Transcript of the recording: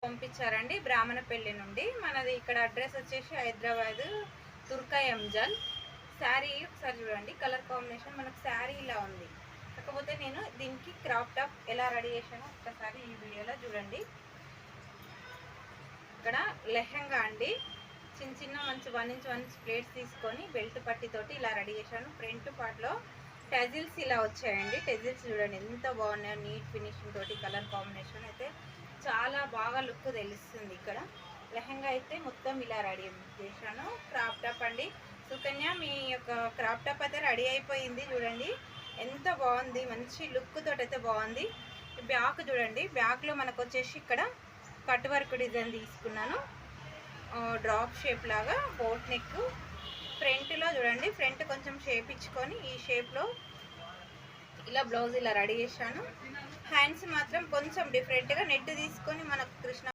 పంపించారండి బ్రాహ్మణపల్లి నుండి. మనది ఇక్కడ అడ్రస్ వచ్చేసి హైదరాబాద్ తుర్కా ఎంజల్. శారీ ఒకసారి చూడండి, కలర్ కాంబినేషన్ మనకు శారీ ఇలా ఉంది. కాకపోతే నేను దీనికి క్రాప్ టాప్ ఎలా రెడీ చేశానో ఒక్కసారి ఈ వీడియోలో చూడండి. ఇక్కడ లెహంగా అండి, చిన్న చిన్న మంచి 1 ఇంచ్ 1 ఇంచ్ ప్లేట్స్ తీసుకొని బెల్ట్ పట్టితోటి ఇలా రెడీ చేశాను. ఫ్రంట్ పార్ట్లో టెజిల్స్ ఇలా వచ్చాయండి. టెజిల్స్ చూడండి ఎంత బాగున్నాయో, నీట్ ఫినిషింగ్ తోటి. కలర్ కాంబినేషన్ అయితే చాలా బాగా లుక్ తెలుస్తుంది. ఇక్కడ లెహంగా అయితే మొత్తం ఇలా రెడీ చేశాను. క్రాప్ టాప్ అండి. సుకన్య మీ యొక్క క్రాప్ టాప్ అయితే రెడీ అయిపోయింది. చూడండి ఎంత బాగుంది, మంచి లుక్ తోటి అయితే బాగుంది. బ్యాక్ చూడండి, బ్యాక్లో మనకు వచ్చేసి ఇక్కడ కట్ వర్క్ డిజైన్ తీసుకున్నాను, డ్రాప్ షేప్ లాగా బోట్ నెక్. ఫ్రంట్లో చూడండి, ఫ్రంట్ కొంచెం షేప్ ఇచ్చుకొని ఈ షేప్లో ఇలా బ్లౌజ్ ఇలా రెడీ చేశాను. హ్యాండ్స్ మాత్రం కొంచెం డిఫరెంట్గా నెట్ తీసుకొని మనకు కృష్ణ